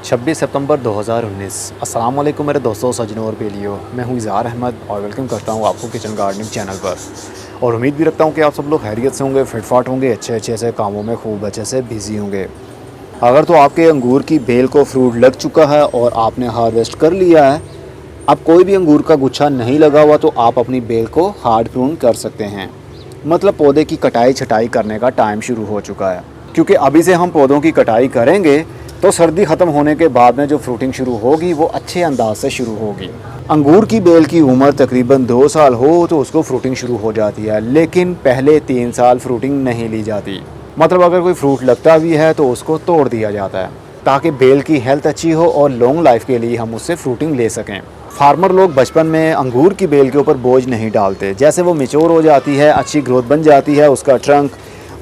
26 सितंबर 2019। अस्सलाम वालेकुम मेरे दोस्तों, सजनों और बेलियों। मैं हूं इज़हार अहमद और वेलकम करता हूं आपको किचन गार्डनिंग चैनल पर। और उम्मीद भी रखता हूं कि आप सब लोग खैरियत से होंगे, फिटफाट होंगे, अच्छे से कामों में खूब अच्छे से बिज़ी होंगे। अगर तो आपके अंगूर की बेल को फ्रूट लग चुका है और आपने हार्वेस्ट कर लिया है, अब कोई भी अंगूर का गुच्छा नहीं लगा हुआ, तो आप अपनी बेल को हार्ड प्रून कर सकते हैं। मतलब पौधे की कटाई छटाई करने का टाइम शुरू हो चुका है, क्योंकि अभी से हम पौधों की कटाई करेंगे तो सर्दी ख़त्म होने के बाद में जो फ्रूटिंग शुरू होगी वो अच्छे अंदाज से शुरू होगी। अंगूर की बेल की उम्र तकरीबन 2 साल हो तो उसको फ्रूटिंग शुरू हो जाती है, लेकिन पहले 3 साल फ्रूटिंग नहीं ली जाती। मतलब अगर कोई फ्रूट लगता भी है तो उसको तोड़ दिया जाता है, ताकि बेल की हेल्थ अच्छी हो और लॉन्ग लाइफ के लिए हम उससे फ्रूटिंग ले सकें। फार्मर लोग बचपन में अंगूर की बेल के ऊपर बोझ नहीं डालते। जैसे वो मैच्योर हो जाती है, अच्छी ग्रोथ बन जाती है, उसका ट्रंक,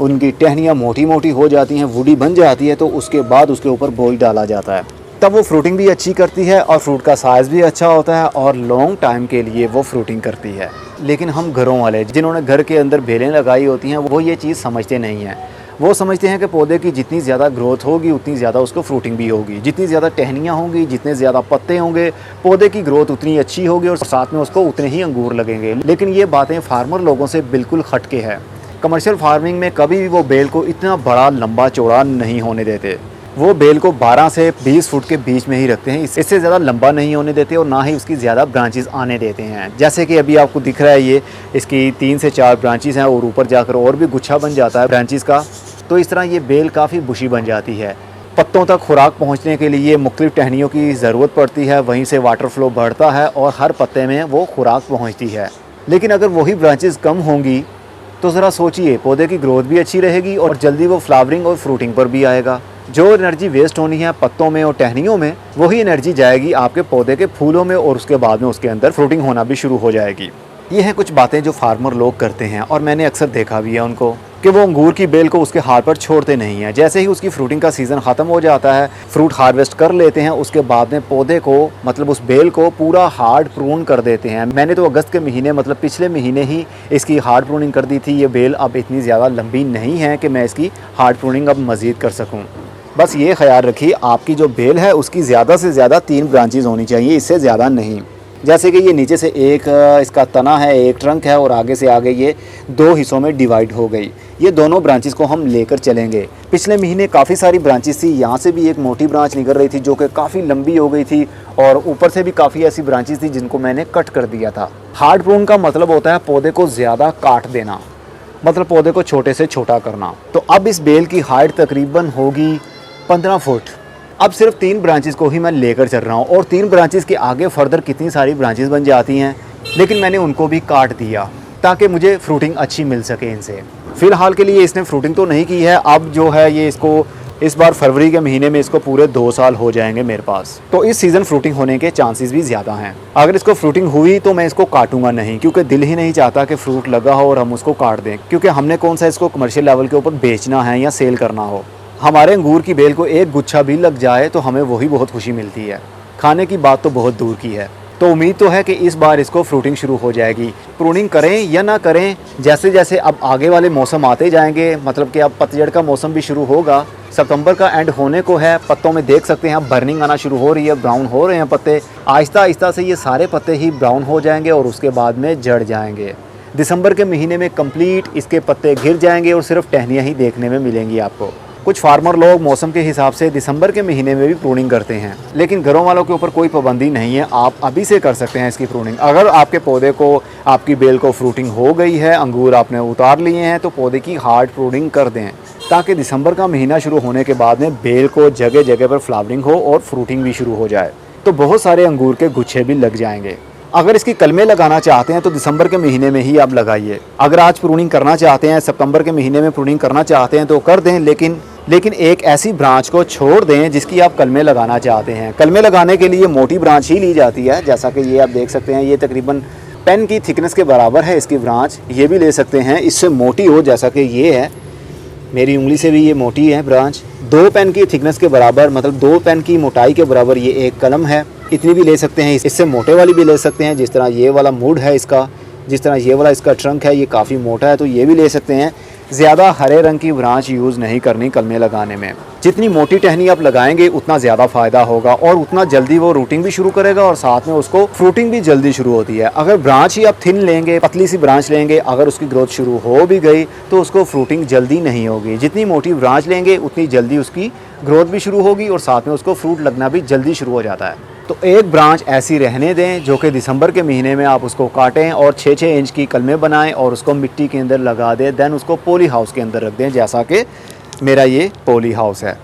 उनकी टहनियाँ मोटी मोटी हो जाती हैं, वुडी बन जाती है, तो उसके बाद उसके ऊपर बोझ डाला जाता है। तब वो फ्रूटिंग भी अच्छी करती है और फ्रूट का साइज़ भी अच्छा होता है और लॉन्ग टाइम के लिए वो फ्रूटिंग करती है। लेकिन हम घरों वाले जिन्होंने घर के अंदर बेलें लगाई होती हैं, वो ये चीज़ समझते नहीं हैं। वो समझते हैं कि पौधे की जितनी ज़्यादा ग्रोथ होगी उतनी ज़्यादा उसको फ्रूटिंग भी होगी, जितनी ज़्यादा टहनियाँ होंगी, जितने ज़्यादा पत्ते होंगे, पौधे की ग्रोथ उतनी अच्छी होगी और साथ में उसको उतने ही अंगूर लगेंगे। लेकिन ये बातें फार्मर लोगों से बिल्कुल हटके है। कमर्शियल फार्मिंग में कभी भी वो बेल को इतना बड़ा लंबा चौड़ा नहीं होने देते। वो बेल को 12 से 20 फुट के बीच में ही रखते हैं, इससे ज़्यादा लंबा नहीं होने देते और ना ही उसकी ज़्यादा ब्रांचेस आने देते हैं। जैसे कि अभी आपको दिख रहा है, ये इसकी 3 से 4 ब्रांचेस हैं और ऊपर जाकर और भी गुच्छा बन जाता है ब्रांचेस का। तो इस तरह ये बेल काफ़ी बुशी बन जाती है। पत्तों तक खुराक पहुंचने के लिए मुख्तलिफ टहनियों की ज़रूरत पड़ती है, वहीं से वाटर फ्लो बढ़ता है और हर पत्ते में वो खुराक पहुंचती है। लेकिन अगर वही ब्रांचेस कम होंगी तो ज़रा सोचिए, पौधे की ग्रोथ भी अच्छी रहेगी और जल्दी वो फ्लावरिंग और फ्रूटिंग पर भी आएगा। जो एनर्जी वेस्ट होनी है पत्तों में और टहनियों में, वही एनर्जी जाएगी आपके पौधे के फूलों में और उसके बाद में उसके अंदर फ्रूटिंग होना भी शुरू हो जाएगी। ये हैं कुछ बातें जो फार्मर लोग करते हैं और मैंने अक्सर देखा भी है उनको कि वो अंगूर की बेल को उसके हाथ पर छोड़ते नहीं हैं। जैसे ही उसकी फ्रूटिंग का सीज़न ख़त्म हो जाता है, फ्रूट हार्वेस्ट कर लेते हैं, उसके बाद में पौधे को मतलब उस बेल को पूरा हार्ड प्रून कर देते हैं। मैंने तो अगस्त के महीने मतलब पिछले महीने ही इसकी हार्ड प्रूनिंग कर दी थी। ये बेल अब इतनी ज़्यादा लंबी नहीं है कि मैं इसकी हार्ड प्रूनिंग अब मज़ीद कर सकूँ। बस ये ख्याल रखिए, आपकी जो बेल है उसकी ज़्यादा से ज़्यादा 3 ब्रांचेज़ होनी चाहिए, इससे ज़्यादा नहीं। जैसे कि ये नीचे से एक इसका तना है, एक ट्रंक है और आगे से आगे ये 2 हिस्सों में डिवाइड हो गई। ये दोनों ब्रांचेस को हम लेकर चलेंगे। पिछले महीने काफ़ी सारी ब्रांचेस थी, यहाँ से भी एक मोटी ब्रांच निकल रही थी जो कि काफ़ी लंबी हो गई थी और ऊपर से भी काफ़ी ऐसी ब्रांचेस थी जिनको मैंने कट कर दिया था। हार्ड प्रून का मतलब होता है पौधे को ज़्यादा काट देना, मतलब पौधे को छोटे से छोटा करना। तो अब इस बेल की हाइट तकरीबन होगी 15 फुट। अब सिर्फ 3 ब्रांचेस को ही मैं लेकर चल रहा हूँ और 3 ब्रांचेस के आगे फर्दर कितनी सारी ब्रांचेस बन जाती हैं, लेकिन मैंने उनको भी काट दिया ताकि मुझे फ्रूटिंग अच्छी मिल सके इनसे। फ़िलहाल के लिए इसने फ्रूटिंग तो नहीं की है। अब जो है ये इसको इस बार फरवरी के महीने में इसको पूरे 2 साल हो जाएंगे मेरे पास, तो इस सीज़न फ्रूटिंग होने के चांसेस भी ज़्यादा हैं। अगर इसको फ्रूटिंग हुई तो मैं इसको काटूंगा नहीं, क्योंकि दिल ही नहीं चाहता कि फ्रूट लगा हो और हम उसको काट दें, क्योंकि हमने कौन सा इसको कमर्शियल लेवल के ऊपर बेचना है या सेल करना हो। हमारे अंगूर की बेल को एक गुच्छा भी लग जाए तो हमें वही बहुत खुशी मिलती है, खाने की बात तो बहुत दूर की है। तो उम्मीद तो है कि इस बार इसको फ्रूटिंग शुरू हो जाएगी। प्रूनिंग करें या ना करें, जैसे जैसे अब आगे वाले मौसम आते जाएंगे, मतलब कि अब पतझड़ का मौसम भी शुरू होगा, सितंबर का एंड होने को है। पत्तों में देख सकते हैं अब बर्निंग आना शुरू हो रही है, ब्राउन हो रहे हैं पत्ते। आहिस्ता आहिस्ता से ये सारे पत्ते ही ब्राउन हो जाएंगे और उसके बाद में जड़ जाएंगे। दिसंबर के महीने में कंप्लीट इसके पत्ते घिर जाएंगे और सिर्फ टहनियाँ ही देखने में मिलेंगी आपको। कुछ फार्मर लोग मौसम के हिसाब से दिसंबर के महीने में भी प्रूनिंग करते हैं, लेकिन घरों वालों के ऊपर कोई पाबंदी नहीं है, आप अभी से कर सकते हैं इसकी प्रूनिंग। अगर आपके पौधे को, आपकी बेल को फ्रूटिंग हो गई है, अंगूर आपने उतार लिए हैं, तो पौधे की हार्ड प्रूनिंग कर दें, ताकि दिसंबर का महीना शुरू होने के बाद में बेल को जगह जगह पर फ्लावरिंग हो और फ्रूटिंग भी शुरू हो जाए, तो बहुत सारे अंगूर के गुच्छे भी लग जाएंगे। अगर इसकी कलमें लगाना चाहते हैं तो दिसंबर के महीने में ही आप लगाइए। अगर आज प्रूनिंग करना चाहते हैं, सितंबर के महीने में प्रूनिंग करना चाहते हैं तो कर दें, लेकिन एक ऐसी ब्रांच को छोड़ दें जिसकी आप कलमें लगाना चाहते हैं। कलमें लगाने के लिए मोटी ब्रांच ही ली जाती है, जैसा कि ये आप देख सकते हैं, ये तकरीबन पेन की थिकनेस के बराबर है इसकी ब्रांच। ये भी ले सकते हैं इससे मोटी हो, जैसा कि ये है, मेरी उंगली से भी ये मोटी है ब्रांच। 2 पेन की थिकनेस के बराबर, मतलब 2 पेन की मोटाई के बराबर ये एक कलम है, इतनी भी ले सकते हैं। इससे मोटे वाली भी ले सकते हैं, जिस तरह ये वाला मूड है इसका, जिस तरह ये वाला इसका ट्रंक है, ये काफ़ी मोटा है, तो ये भी ले सकते हैं। ज़्यादा हरे रंग की ब्रांच यूज़ नहीं करनी कलमे लगाने में। जितनी मोटी टहनी आप लगाएंगे उतना ज़्यादा फ़ायदा होगा और उतना जल्दी वो रूटिंग भी शुरू करेगा और साथ में उसको फ्रूटिंग भी जल्दी शुरू होती है। अगर ब्रांच ही आप थिन लेंगे, पतली सी ब्रांच लेंगे, अगर उसकी ग्रोथ शुरू हो भी गई तो उसको फ्रूटिंग जल्दी नहीं होगी। जितनी मोटी ब्रांच लेंगे उतनी जल्दी उसकी ग्रोथ भी शुरू होगी और साथ में उसको फ्रूट लगना भी जल्दी शुरू हो जाता है। तो एक ब्रांच ऐसी रहने दें जो कि दिसंबर के महीने में आप उसको काटें और 6-6 इंच की कलमें बनाएं और उसको मिट्टी के अंदर लगा दें। देन उसको पॉली हाउस के अंदर रख दें, जैसा कि मेरा ये पॉली हाउस है।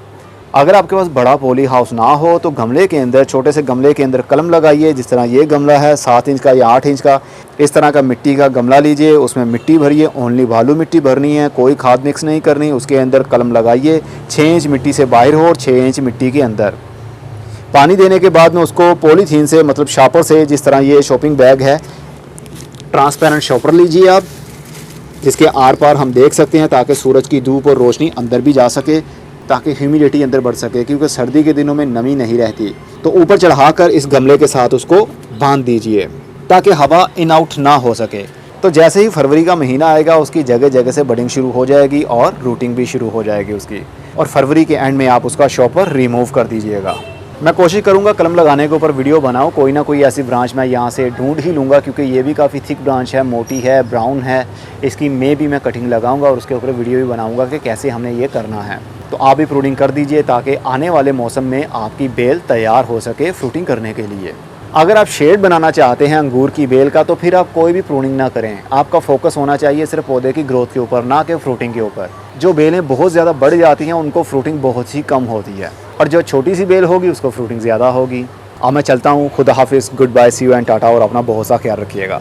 अगर आपके पास बड़ा पॉली हाउस ना हो तो गमले के अंदर, छोटे से गमले के अंदर कलम लगाइए। जिस तरह ये गमला है 7 इंच का या 8 इंच का, इस तरह का मिट्टी का गमला लीजिए, उसमें मिट्टी भरिए। ओनली बालू मिट्टी भरनी है, कोई खाद मिक्स नहीं करनी। उसके अंदर कलम लगाइए, 6 इंच मिट्टी से बाहर हो और 6 इंच मिट्टी के अंदर। पानी देने के बाद में उसको पॉलीथीन से, मतलब शॉपर से, जिस तरह ये शॉपिंग बैग है, ट्रांसपेरेंट शॉपर लीजिए आप, जिसके आर पार हम देख सकते हैं ताकि सूरज की धूप और रोशनी अंदर भी जा सके, ताकि ह्यूमिडिटी अंदर बढ़ सके, क्योंकि सर्दी के दिनों में नमी नहीं रहती। तो ऊपर चढ़ाकर इस गमले के साथ उसको बांध दीजिए ताकि हवा इन आउट ना हो सके। तो जैसे ही फरवरी का महीना आएगा उसकी जगह जगह से बडिंग शुरू हो जाएगी और रूटिंग भी शुरू हो जाएगी उसकी, और फरवरी के एंड में आप उसका शॉपर रिमूव कर दीजिएगा। मैं कोशिश करूंगा कलम लगाने के ऊपर वीडियो बनाऊं, कोई ना कोई ऐसी ब्रांच मैं यहाँ से ढूंढ ही लूँगा, क्योंकि ये भी काफ़ी थिक ब्रांच है, मोटी है, ब्राउन है। इसकी मैं भी कटिंग लगाऊंगा और उसके ऊपर वीडियो भी बनाऊंगा कि कैसे हमने ये करना है। तो आप भी प्रूनिंग कर दीजिए ताकि आने वाले मौसम में आपकी बेल तैयार हो सके फ्रूटिंग करने के लिए। अगर आप शेड बनाना चाहते हैं अंगूर की बेल का तो फिर आप कोई भी प्रूनिंग ना करें। आपका फोकस होना चाहिए सिर्फ पौधे की ग्रोथ के ऊपर, ना कि फ्रूटिंग के ऊपर। जो बेलें बहुत ज़्यादा बढ़ जाती हैं उनको फ्रूटिंग बहुत ही कम होती है, और जो छोटी सी बेल होगी उसको फ्रूटिंग ज़्यादा होगी। अब मैं चलता हूँ, खुदा हाफिज़, good bye, see you and tata, और अपना बहुत सा ख्याल रखिएगा।